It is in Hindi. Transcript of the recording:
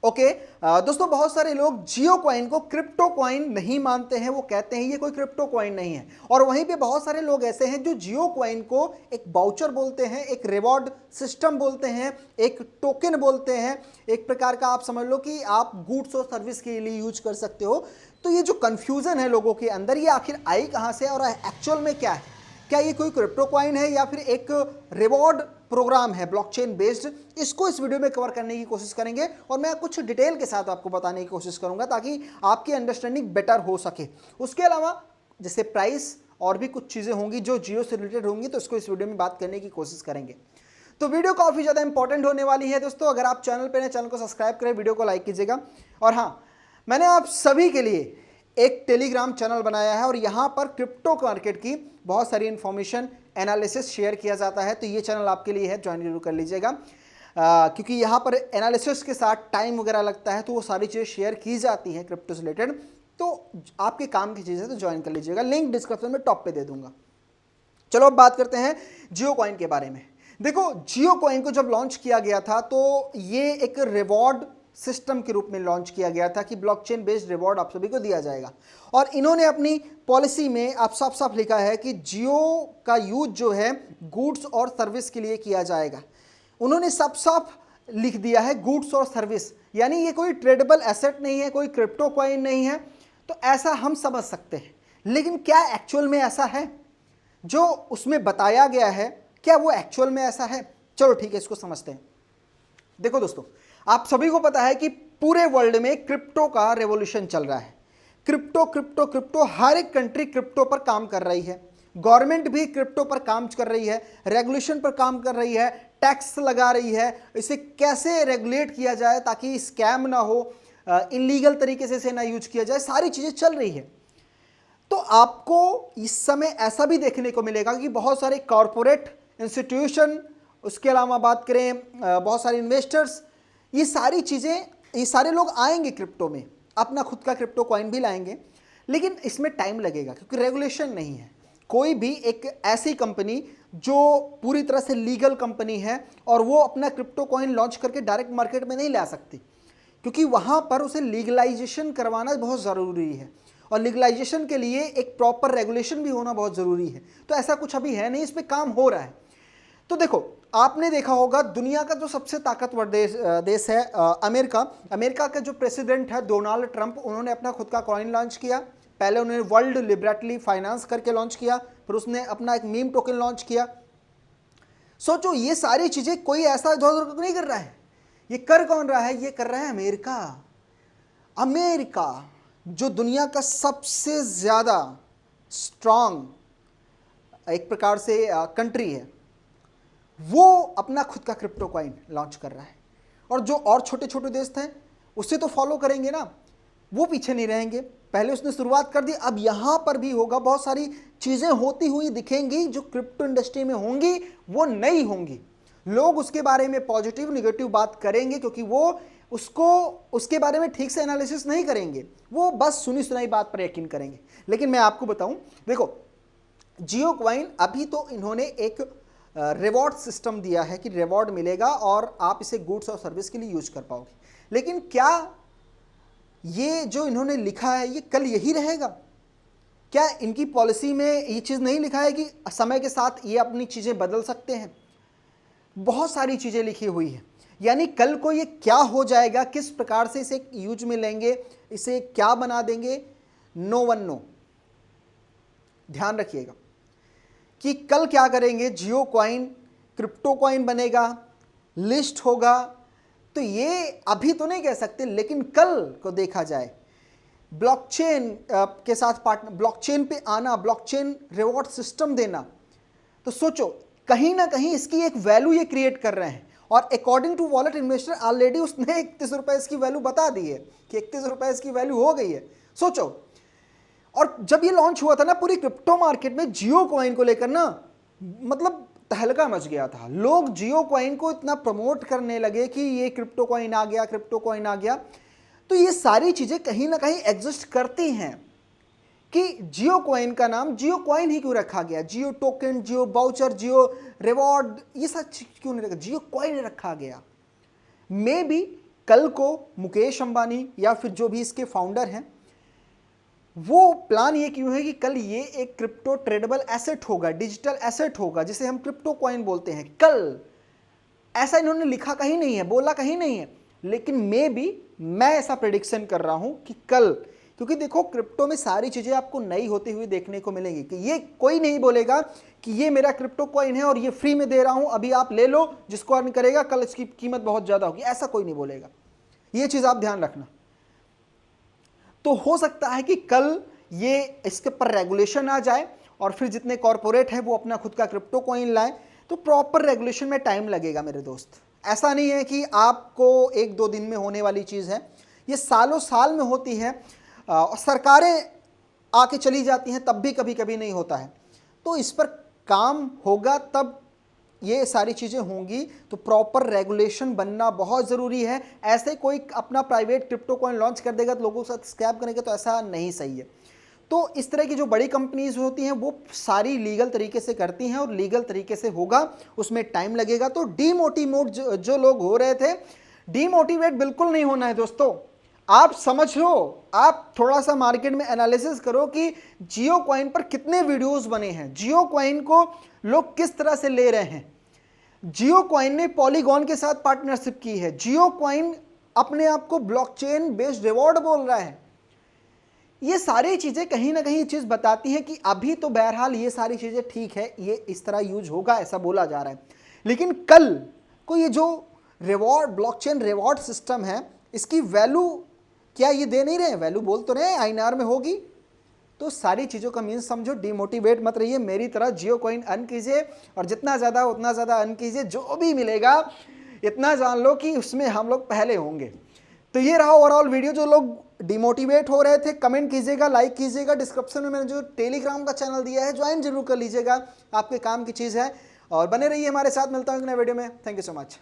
ओके दोस्तों, बहुत सारे लोग जियो कॉइन को क्रिप्टो कॉइन नहीं मानते हैं, वो कहते हैं ये कोई क्रिप्टो कॉइन नहीं है। और वहीं पे बहुत सारे लोग ऐसे हैं जो जियो कॉइन को एक बाउचर बोलते हैं, एक रिवॉर्ड सिस्टम बोलते हैं, एक टोकन बोलते हैं, एक प्रकार का आप समझ लो कि आप गुड्स और सर्विस के लिए यूज कर सकते हो। तो ये जो कंफ्यूजन है लोगों के अंदर, ये आखिर आई कहाँ से और एक्चुअल में क्या है? क्या ये कोई क्रिप्टो कॉइन है या फिर एक रिवॉर्ड प्रोग्राम है ब्लॉकचेन बेस्ड? इसको इस वीडियो में कवर करने की कोशिश करेंगे और मैं कुछ डिटेल के साथ आपको बताने की कोशिश करूंगा ताकि आपकी अंडरस्टैंडिंग बेटर हो सके। उसके अलावा जैसे प्राइस और भी कुछ चीज़ें होंगी जो जियो से रिलेटेड होंगी, तो इसको इस वीडियो में बात करने की कोशिश करेंगे। तो वीडियो काफ़ी ज़्यादा इंपॉर्टेंट होने वाली है दोस्तों। अगर आप चैनल पर हैं, चैनल को सब्सक्राइब करें, वीडियो को लाइक कीजिएगा। और हाँ, मैंने आप सभी के लिए एक टेलीग्राम चैनल बनाया है और यहाँ पर क्रिप्टो मार्केट की बहुत सारी इंफॉर्मेशन एनालिसिस शेयर किया जाता है। तो ये चैनल आपके लिए है, ज्वाइन जरूर कर लीजिएगा क्योंकि यहाँ पर एनालिसिस के साथ टाइम वगैरह लगता है, तो वो सारी चीज़ें शेयर की जाती हैं क्रिप्टो से रिलेटेड। तो आपके काम की चीज़ है, तो ज्वाइन कर लीजिएगा, लिंक डिस्क्रिप्शन में टॉप पे दे दूंगा। चलो अब बात करते हैं जियो कॉइन के बारे में। देखो, जियो कॉइन को जब लॉन्च किया गया था तो ये एक रिवॉर्ड सिस्टम के रूप में लॉन्च किया गया था कि ब्लॉकचेन बेस्ड रिवॉर्ड आप सभी को दिया जाएगा। और इन्होंने अपनी पॉलिसी में आप साफ साफ लिखा है कि जियो का यूज जो है गुड्स और सर्विस के लिए किया जाएगा। उन्होंने साफ साफ लिख दिया है गुड्स और सर्विस, यानी ये कोई ट्रेडेबल एसेट नहीं है, कोई क्रिप्टो कॉइन नहीं है। तो ऐसा हम समझ सकते हैं, लेकिन क्या एक्चुअल में ऐसा है जो उसमें बताया गया है? क्या वो एक्चुअल में ऐसा है? चलो ठीक है, इसको समझते हैं। देखो दोस्तों, आप सभी को पता है कि पूरे वर्ल्ड में क्रिप्टो का रेवोल्यूशन चल रहा है। क्रिप्टो क्रिप्टो क्रिप्टो, हर एक कंट्री क्रिप्टो पर काम कर रही है, गवर्नमेंट भी क्रिप्टो पर काम कर रही है, रेगुलेशन पर काम कर रही है, टैक्स लगा रही है, इसे कैसे रेगुलेट किया जाए ताकि स्कैम ना हो, इलीगल तरीके से इसे ना यूज किया जाए, सारी चीज़ें चल रही है। तो आपको इस समय ऐसा भी देखने को मिलेगा कि बहुत सारे कॉरपोरेट इंस्टीट्यूशन, उसके अलावा बात करें बहुत सारे इन्वेस्टर्स, ये सारी चीज़ें, ये सारे लोग आएंगे क्रिप्टो में, अपना खुद का क्रिप्टो कॉइन भी लाएंगे, लेकिन इसमें टाइम लगेगा क्योंकि रेगुलेशन नहीं है। कोई भी एक ऐसी कंपनी जो पूरी तरह से लीगल कंपनी है और वो अपना क्रिप्टो कॉइन लॉन्च करके डायरेक्ट मार्केट में नहीं ला सकती, क्योंकि वहाँ पर उसे लीगलाइजेशन करवाना बहुत ज़रूरी है और लीगलाइजेशन के लिए एक प्रॉपर रेगुलेशन भी होना बहुत ज़रूरी है। तो ऐसा कुछ अभी है नहीं, इस पर काम हो रहा है। तो देखो, आपने देखा होगा दुनिया का जो सबसे ताकतवर देश है अमेरिका। अमेरिका के जो प्रेसिडेंट है डोनाल्ड ट्रंप, उन्होंने अपना खुद का कॉइन लॉन्च किया। पहले उन्होंने वर्ल्ड लिबर्टी फाइनेंस करके लॉन्च किया, फिर उसने अपना एक मीम टोकन लॉन्च किया। सोचो, ये सारी चीजें कोई ऐसा इधर उधर नहीं कर रहा है। ये कर कौन रहा है? ये कर रहा है अमेरिका। अमेरिका जो दुनिया का सबसे ज्यादा स्ट्रांग एक प्रकार से कंट्री है, वो अपना खुद का क्रिप्टो कॉइन लॉन्च कर रहा है। और जो और छोटे छोटे देश थे उससे तो फॉलो करेंगे ना, वो पीछे नहीं रहेंगे। पहले उसने शुरुआत कर दी, अब यहाँ पर भी होगा। बहुत सारी चीज़ें होती हुई दिखेंगी जो क्रिप्टो इंडस्ट्री में होंगी, वो नई होंगी। लोग उसके बारे में पॉजिटिव निगेटिव बात करेंगे क्योंकि वो उसके बारे में ठीक से एनालिसिस नहीं करेंगे, वो बस सुनी सुनाई बात पर यकीन करेंगे। लेकिन मैं आपको बताऊं, देखो, जियो कॉइन अभी तो इन्होंने एक रिवॉर्ड सिस्टम दिया है कि रिवॉर्ड मिलेगा और आप इसे गुड्स और सर्विस के लिए यूज कर पाओगे। लेकिन क्या ये जो इन्होंने लिखा है ये कल यही रहेगा? क्या इनकी पॉलिसी में ये चीज़ नहीं लिखा है कि समय के साथ ये अपनी चीज़ें बदल सकते हैं? बहुत सारी चीज़ें लिखी हुई है, यानी कल को ये क्या हो जाएगा, किस प्रकार से इसे यूज में लेंगे, इसे क्या बना देंगे, नो वन नो। ध्यान रखिएगा कि कल क्या करेंगे। जियो कॉइन क्रिप्टो कॉइन बनेगा, लिस्ट होगा, तो ये अभी तो नहीं कह सकते, लेकिन कल को देखा जाए ब्लॉकचेन के साथ पार्टनर, ब्लॉकचेन पे आना, ब्लॉकचेन रिवॉर्ड सिस्टम देना, तो सोचो कहीं ना कहीं इसकी एक वैल्यू ये क्रिएट कर रहे हैं। और according to wallet investor already उसने 31 रुपये इसकी वैल्यू बता दी है कि 31 रुपये इसकी वैल्यू हो गई है। सोचो, और जब ये लॉन्च हुआ था ना, पूरी क्रिप्टो मार्केट में जियो कॉइन को लेकर ना मतलब तहलका मच गया था। लोग जियो कॉइन को इतना प्रमोट करने लगे कि ये क्रिप्टो कॉइन आ गया, क्रिप्टो कॉइन आ गया। तो ये सारी चीज़ें कहीं ना कहीं एग्जिस्ट करती हैं कि जियो कॉइन का नाम जियो कॉइन ही क्यों रखा गया, जियो टोकन, जियो बाउचर, जियो रिवॉर्ड, ये सब क्यों नहीं रखा, जियो कॉइन रखा गया। मे बी कल को मुकेश अंबानी या फिर जो भी इसके फाउंडर हैं, वो प्लान ये क्यों है कि कल ये एक क्रिप्टो ट्रेडेबल एसेट होगा, डिजिटल एसेट होगा, जिसे हम क्रिप्टो कॉइन बोलते हैं। कल ऐसा इन्होंने लिखा कहीं नहीं है, बोला कहीं नहीं है, लेकिन मैं ऐसा प्रेडिक्शन कर रहा हूं कि कल, क्योंकि देखो क्रिप्टो में सारी चीजें आपको नई होती हुई देखने को मिलेंगी, कि ये कोई नहीं बोलेगा कि ये मेरा क्रिप्टो कॉइन है और ये फ्री में दे रहा हूं, अभी आप ले लो, जिसको अर्न करेगा कल इसकी कीमत बहुत ज्यादा होगी, ऐसा कोई नहीं बोलेगा। ये चीज आप ध्यान रखना। तो हो सकता है कि कल ये इसके ऊपर रेगुलेशन आ जाए और फिर जितने कॉरपोरेट हैं वो अपना खुद का क्रिप्टो कॉइन लाएं, तो प्रॉपर रेगुलेशन में टाइम लगेगा मेरे दोस्त। ऐसा नहीं है कि आपको एक दो दिन में होने वाली चीज़ है, ये सालों साल में होती है और सरकारें आके चली जाती हैं, तब भी कभी कभी नहीं होता है। तो इस पर काम होगा, तब ये सारी चीज़ें होंगी। तो प्रॉपर रेगुलेशन बनना बहुत ज़रूरी है। ऐसे कोई अपना प्राइवेट क्रिप्टो कॉइन लॉन्च कर देगा तो लोगों के साथ स्कैम करेंगे, तो ऐसा नहीं सही है। तो इस तरह की जो बड़ी कंपनीज होती हैं वो सारी लीगल तरीके से करती हैं और लीगल तरीके से होगा, उसमें टाइम लगेगा। तो डीमोटिवेट जो लोग हो रहे थे, डीमोटिवेट बिल्कुल नहीं होना है दोस्तों। आप समझ लो, आप थोड़ा सा मार्केट में एनालिसिस करो कि जियो कॉइन पर कितने वीडियोस बने हैं, जियो कॉइन को लोग किस तरह से ले रहे हैं। जियो कॉइन ने पॉलीगॉन के साथ पार्टनरशिप की है, जियो कॉइन अपने आप को ब्लॉकचेन बेस्ड रिवॉर्ड बोल रहा है। ये सारी चीज़ें कहीं ना कहीं चीज़ बताती है कि अभी तो बहरहाल ये सारी चीज़ें ठीक है, ये इस तरह यूज होगा ऐसा बोला जा रहा है, लेकिन कल को ये जो रिवॉर्ड ब्लॉकचेन रिवॉर्ड सिस्टम है, इसकी वैल्यू क्या ये दे नहीं रहे, वैल्यू बोल तो रहे INR में होगी। तो सारी चीज़ों का मीन्स समझो, डिमोटिवेट मत रहिए, मेरी तरह जियो कॉइन अर्न कीजिए और जितना ज़्यादा उतना ज़्यादा अर्न कीजिए, जो भी मिलेगा इतना जान लो कि उसमें हम लोग पहले होंगे। तो ये रहा ओवरऑल वीडियो। जो लोग डिमोटिवेट हो रहे थे कमेंट कीजिएगा, लाइक कीजिएगा, डिस्क्रिप्शन में मैंने जो टेलीग्राम का चैनल दिया है ज्वाइन जरूर कर लीजिएगा, आपके काम की चीज़ है। और बने रहिए हमारे साथ, मिलता हूँ एक नए वीडियो में। Thank you so much.